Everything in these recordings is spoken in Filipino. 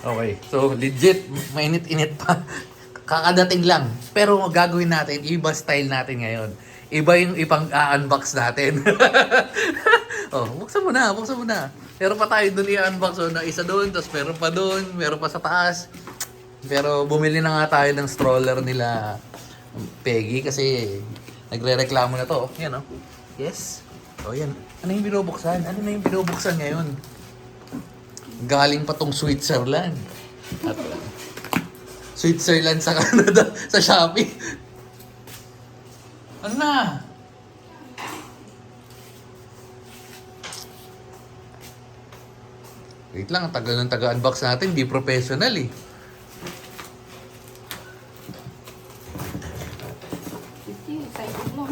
Okay, so legit, mainit-init pa. Kakadating lang. Pero gagawin natin, iba style natin ngayon. Iba yung ipang unbox natin. Oh, buksan mo na. Meron pa tayo doon i-unbox. So, na isa doon, tapos meron pa doon, meron pa sa taas. Pero bumili na nga tayo ng stroller nila Peggy kasi nagre-reklamo na to. Yan oh. Yes. Oh, yan. Ano yung binubuksan? Ano na yung binubuksan ngayon? Galing pa tong Switzerland. At, Switzerland sa Canada, sa Shopee. Ano na? Wait lang, ang tagal ng taga-unbox natin. Di professional eh. Excited mo.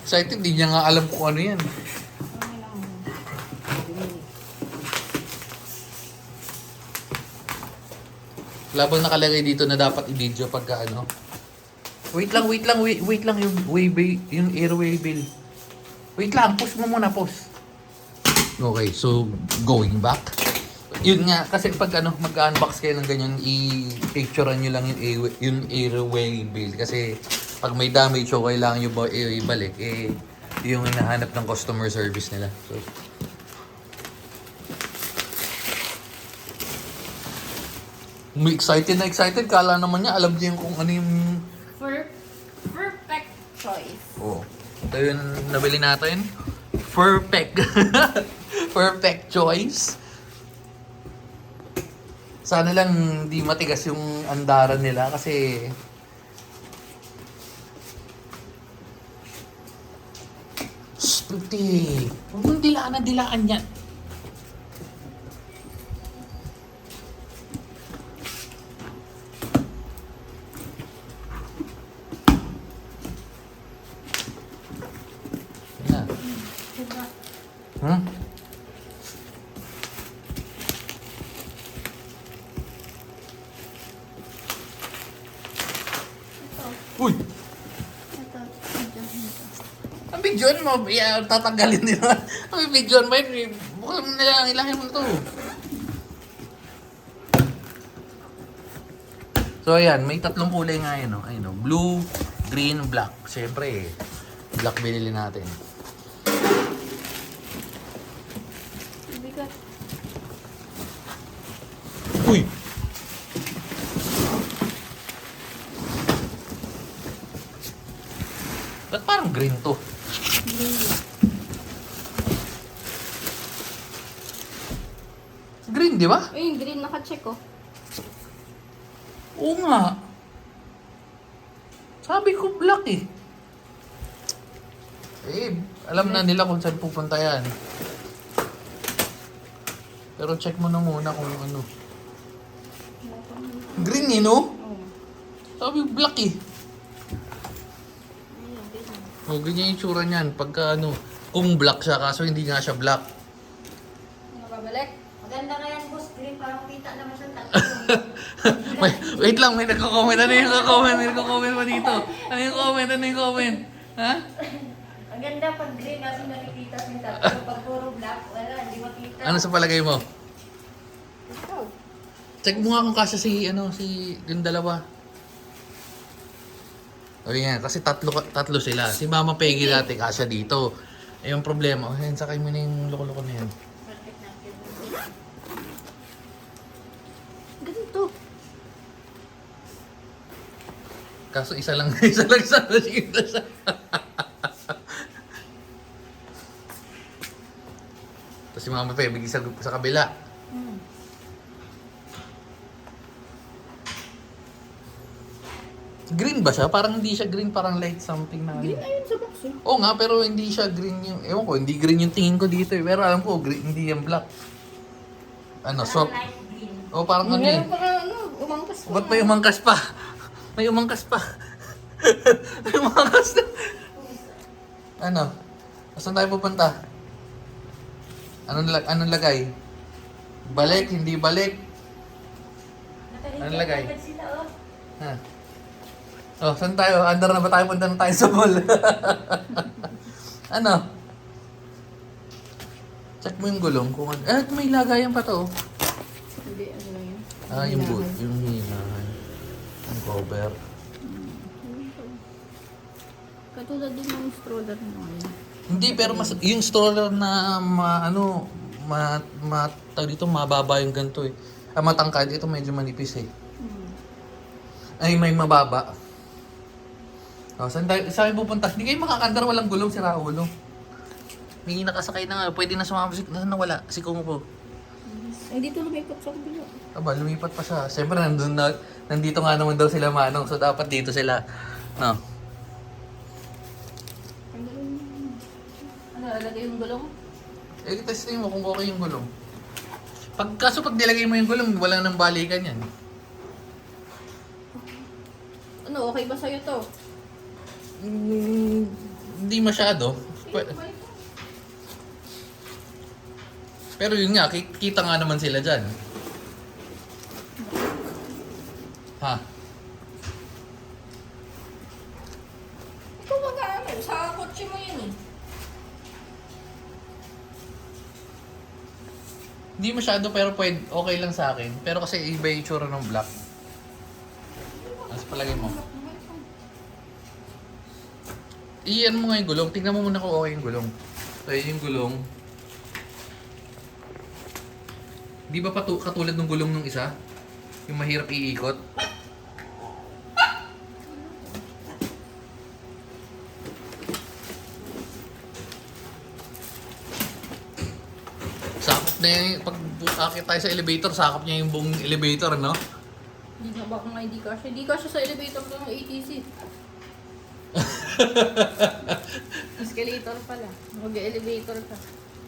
Excited, di niya nga alam kung ano yan. Okay lang. Labang nakalagay dito na dapat i-video pagka ano. Wait lang yung yung airway bill. Wait lang, push mo muna, push. Okay, so going back. Yun nga, kasi pag ano, mag-unbox kayo ng ganyan, i-picturean nyo lang yung airway bill. Kasi pag may damage o kailangan nyo ba ibalik, yung hinahanap ng customer service nila. So, may excited na excited. Kala naman niya, alam niya kung ano yung... Perfect choice. Oh, ito yung nabili natin. Perfect. Perfect choice. Sana lang di matigas yung andaran nila kasi Puti. Huwag mong dilaan yan. Yan na. Hmm? Uy! Ito. Ang bidyon mo, tatanggalin nila. Ang bidyon mo yun, buksan mo na lang, ilangin mo na to. So ayan, may tatlong kulay nga yun, no? Ayun, no? Blue, green, black. Siyempre, black binili natin. Bigat. Uy! Ba't parang green to? Green, di ba? Ay, yung green naka-check oh. Oo nga. Sabi ko black eh. Alam na nila kung saan pupunta yan. Pero check mo na muna kung ano. Green eh, no? Oh. Sabi black eh. Ayun, ganyan. O, ganyan yung tsura niyan. Pagka ano, kung black siya, kaso hindi nga siya black. Ano babalik? Maganda nga yan, boss. Green, parang kita naman siyang tatlo. Wait lang, may nagko-comment. Ano yung nagko-comment? May nagko-comment pa dito. Ano yung comment? Ano yung comment? Ha? Ang ganda pag green kasi nakikita siyang tatlo. Pag puro black, wala, hindi makita. Ano sa palagay mo? Ito. Check mo nga kung kasya si yung dalawa. O yan, kasi tatlo sila. Si Mama Peggy dati kasya dito. Eh yung problema, ayan, sakay mo na yung loko-loko na yan. Perfect natin. Ganito. Kaso isa lang sana siya. Tapos si Mama Peggy sa kabila. Green ba siya? Parang hindi siya green, parang light something na. Green ayun sa box eh. Oo nga, pero hindi siya green yung, ewan ko, hindi green yung tingin ko dito eh. Pero alam ko, green, hindi yung black. Ano, swap. Light green. Oo, parang ano eh. Meron pa nga ano, umangkas pa. Ba't may umangkas pa? May umangkas pa. May umangkas na. Ano? Saan tayo pupunta? Anong lagay? Balik, hindi balik. Anong lagay? Agad sila, oh. Ha? Oh, saan tayo? Under na ba tayo? Punta na tayo sa mall. Ano? Check mo yung gulong kung ano. Eh, may lagayan pa to. Ah, yung boot, yung hinahan. Yung cover. Katulad din ng stroller naman. Hindi, pero mas, yung stroller na tawag dito, mababa yung ganito eh. Ah, matangkad, ito medyo manipis eh. Ay, may mababa. Oh, saan kayo pupunta? Hindi kayo makakandar, walang gulong si Raulo. May nakasakay na nga, pwede na sumama si, nawala, si Kung po. Ay, dito lumipat sa kabila. Aba, lumipat pa siya. Siyempre, nandito nga naman daw sila Manong, so dapat dito sila. No. Tanggalin mo. Ano, alagay yung gulong? Eh, testing mo kung okay yung gulong. Kaso pag nilagay mo yung gulong, wala nang balikan yan. Ano, okay ba sa'yo to? Hindi masyado. Pero yun nga, kita nga naman sila dyan. Ha? Ikaw mag-ano, sa kotse mo yun eh. Hindi masyado pero pwede, okay lang sa akin. Pero kasi iba yung itsura ng black. Mas palagay mo. Iyan mo nga yung gulong. Tingnan mo muna kung okay yung gulong. So yun yung gulong. Di ba katulad ng gulong ng isa? Yung mahirap iikot? Sakop na yung, pag akit tayo sa elevator, sakop niya yung buong elevator, no? Hindi na baka nga hindi kasya. Hindi kasya sa elevator ng ATC. Escalator pala. Mag-elevator ka.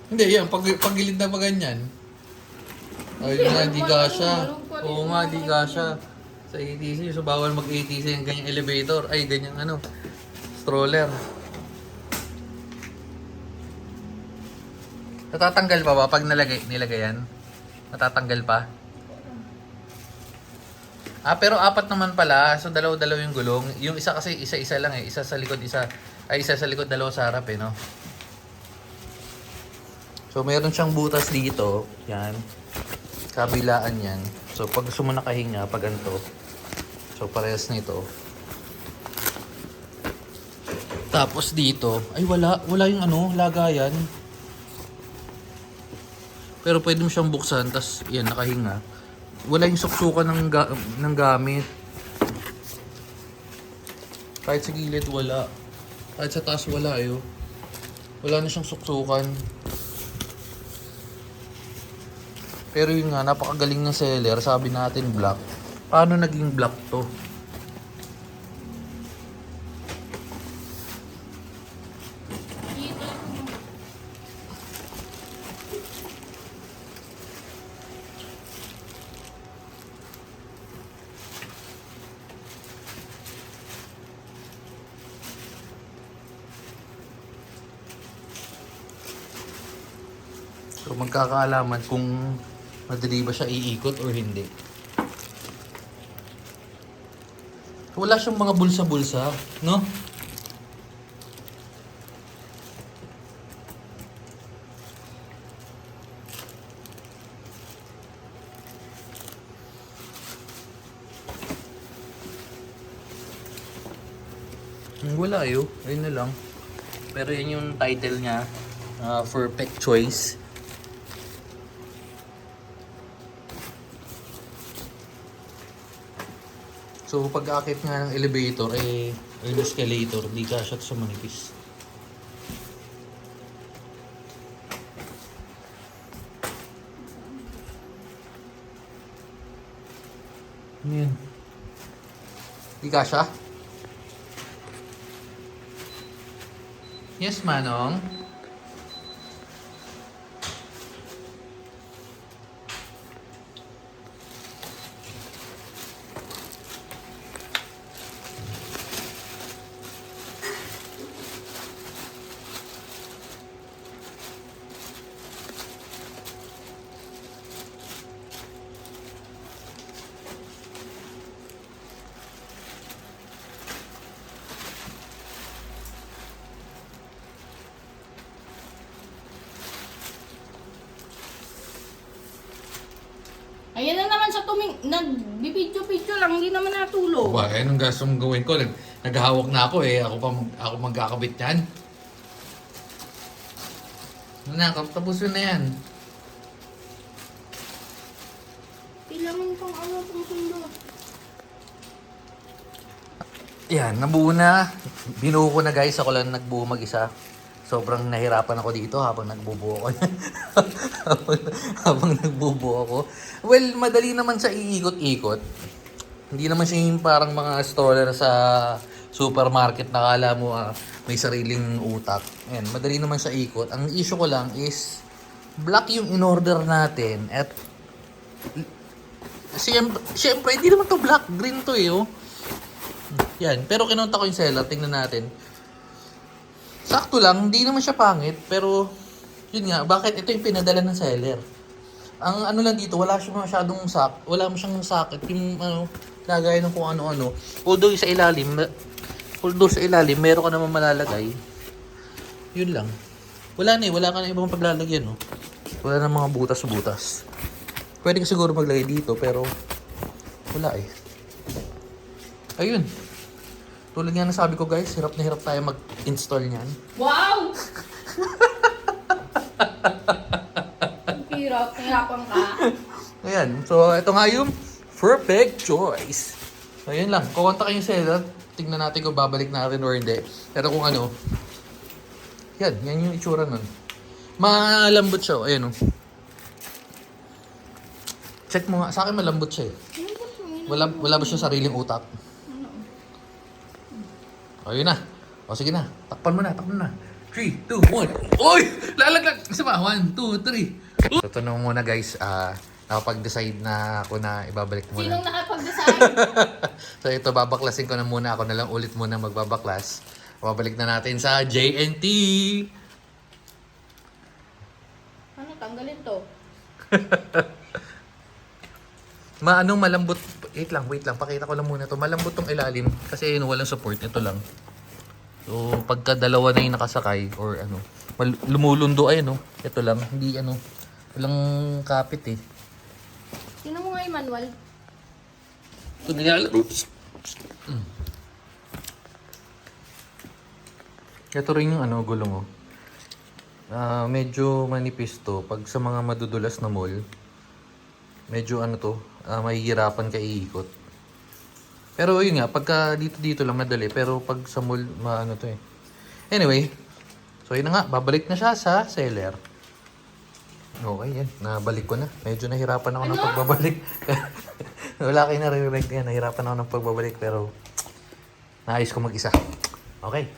Hindi, yan. Pagilid na pa ganyan. Ay, nga, di kasha. Oo nga, di kasha. Sa ATC, so bawal mag-ATC yung ganyang elevator. Ay, ganyang ano, stroller. Natatanggal pa ba pag nilagay yan? Natatanggal pa? Ah, pero apat naman pala. So, dalaw-dalaw yung gulong. Yung isa kasi, isa-isa lang eh. Isa sa likod, isa sa likod, dalawa sa harap eh, no? So, meron siyang butas dito. Yan. Kabilaan yan. So, pag gusto mo nakahinga, pag ganito. So, parehas nito. Tapos dito, ay wala yung ano, lagayan. Pero pwede mo siyang buksan, tas yan, nakahinga. Wala yung suksukan ng gamit. Kahit sa gilid, wala. Kahit sa taas, wala eh. Oh. Wala na siyang suksukan. Pero yun nga, napakagaling ng seller. Sabi natin black. Paano naging black to? So magkakaalaman kung madali ba siya iikot o hindi. Wala siyang mga bulsa-bulsa, no? Wala yun. Ayun na lang. Pero yun yung title niya. Perfect Choice. So pag akit nga ng elevator, yung escalator, di ka siya sa manipis. Ano yun? Di ka siya? Yes, Manong. Ayan na naman sa nagbibidyo-video lang, hindi naman natulog. Ba, anong gusto mong gawin ko? Naghahawak na ako eh. Ako magkakabit yan. Tapusin na yan. Kailangan pang ano pang sundo. Yan, nabuo na. Binuo ko na guys. Ako lang nagbuo mag-isa. Sobrang nahirapan ako dito habang nagbubuo ako. habang nagbubuo ako. Well, madali naman sa iikot-ikot. Hindi naman siya yung parang mga storer sa supermarket na kala mo may sariling utak. Ayan, madali naman sa ikot. Ang issue ko lang is black yung in-order natin at siyempre, hindi naman to black. Green to eh, oh. Yan, pero kinunta ko yung seller. Tingnan natin. Sakto lang, hindi naman siya pangit, pero yun nga, bakit ito yung pinadala ng seller? Ang ano lang dito, wala siya masyadong wala mo siyang socket, yung ano, lagay ng kung ano-ano. Although sa ilalim, meron ka naman malalagay. Yun lang. Wala na eh, wala ka na ibang paglalagyan, no? Wala na mga butas-butas. Pwede ka siguro maglagay dito, pero wala eh. Ayun. Tulad nga na sabi ko guys, hirap na hirap tayo mag-install niyan. Wow! Ang hirap, nahirapan ka. Ayan, so ito nga yung perfect choice. So yun lang, kukontak yung seller, tingnan natin kung babalik natin or hindi. Pero kung ano, yan yung itsura nun. Malambot siya, ayan o. Check mo nga, sa akin malambot siya eh. Wala ba siya sariling utak? O, yun na. O, sige na. Takpan mo na. 3, 2, 1. Oy! Lalaglag! Isa pa. 1, 2, 3. So, ito na muna guys. Nakapag-decide na ako na ibabalik muna. Sinong nakapag-decide? So, ito babaklasin ko na muna. Ako na lang ulit muna magbabaklas. Babalik na natin sa JNT. Ano, tanggalin to? Anong malambot? Wait lang. Pakita ko lang muna to. Malambot tong ilalim. Kasi yun, walang support. Ito lang. So, pagka dalawa na yung nakasakay or ano, lumulundo ay no. Ito lang. Hindi ano. Walang kapit eh. Sino mo nga yung manual? Ito nilalaro. Ito rin yung ano, gulong oh. Medyo manipis to. Pag sa mga madudulas na mall, medyo ano to, mahihirapan ka iikot. Pero yun nga, pagka dito lang madali. Pero pag sa mall, maano to eh. Anyway, so yun na nga, babalik na siya sa seller. Okay, yan. Nabalik ko na. Medyo nahirapan ako ng pagbabalik. Wala kayo naririnig yan. Nahirapan ako ng pagbabalik pero naayos ko mag-isa. Okay.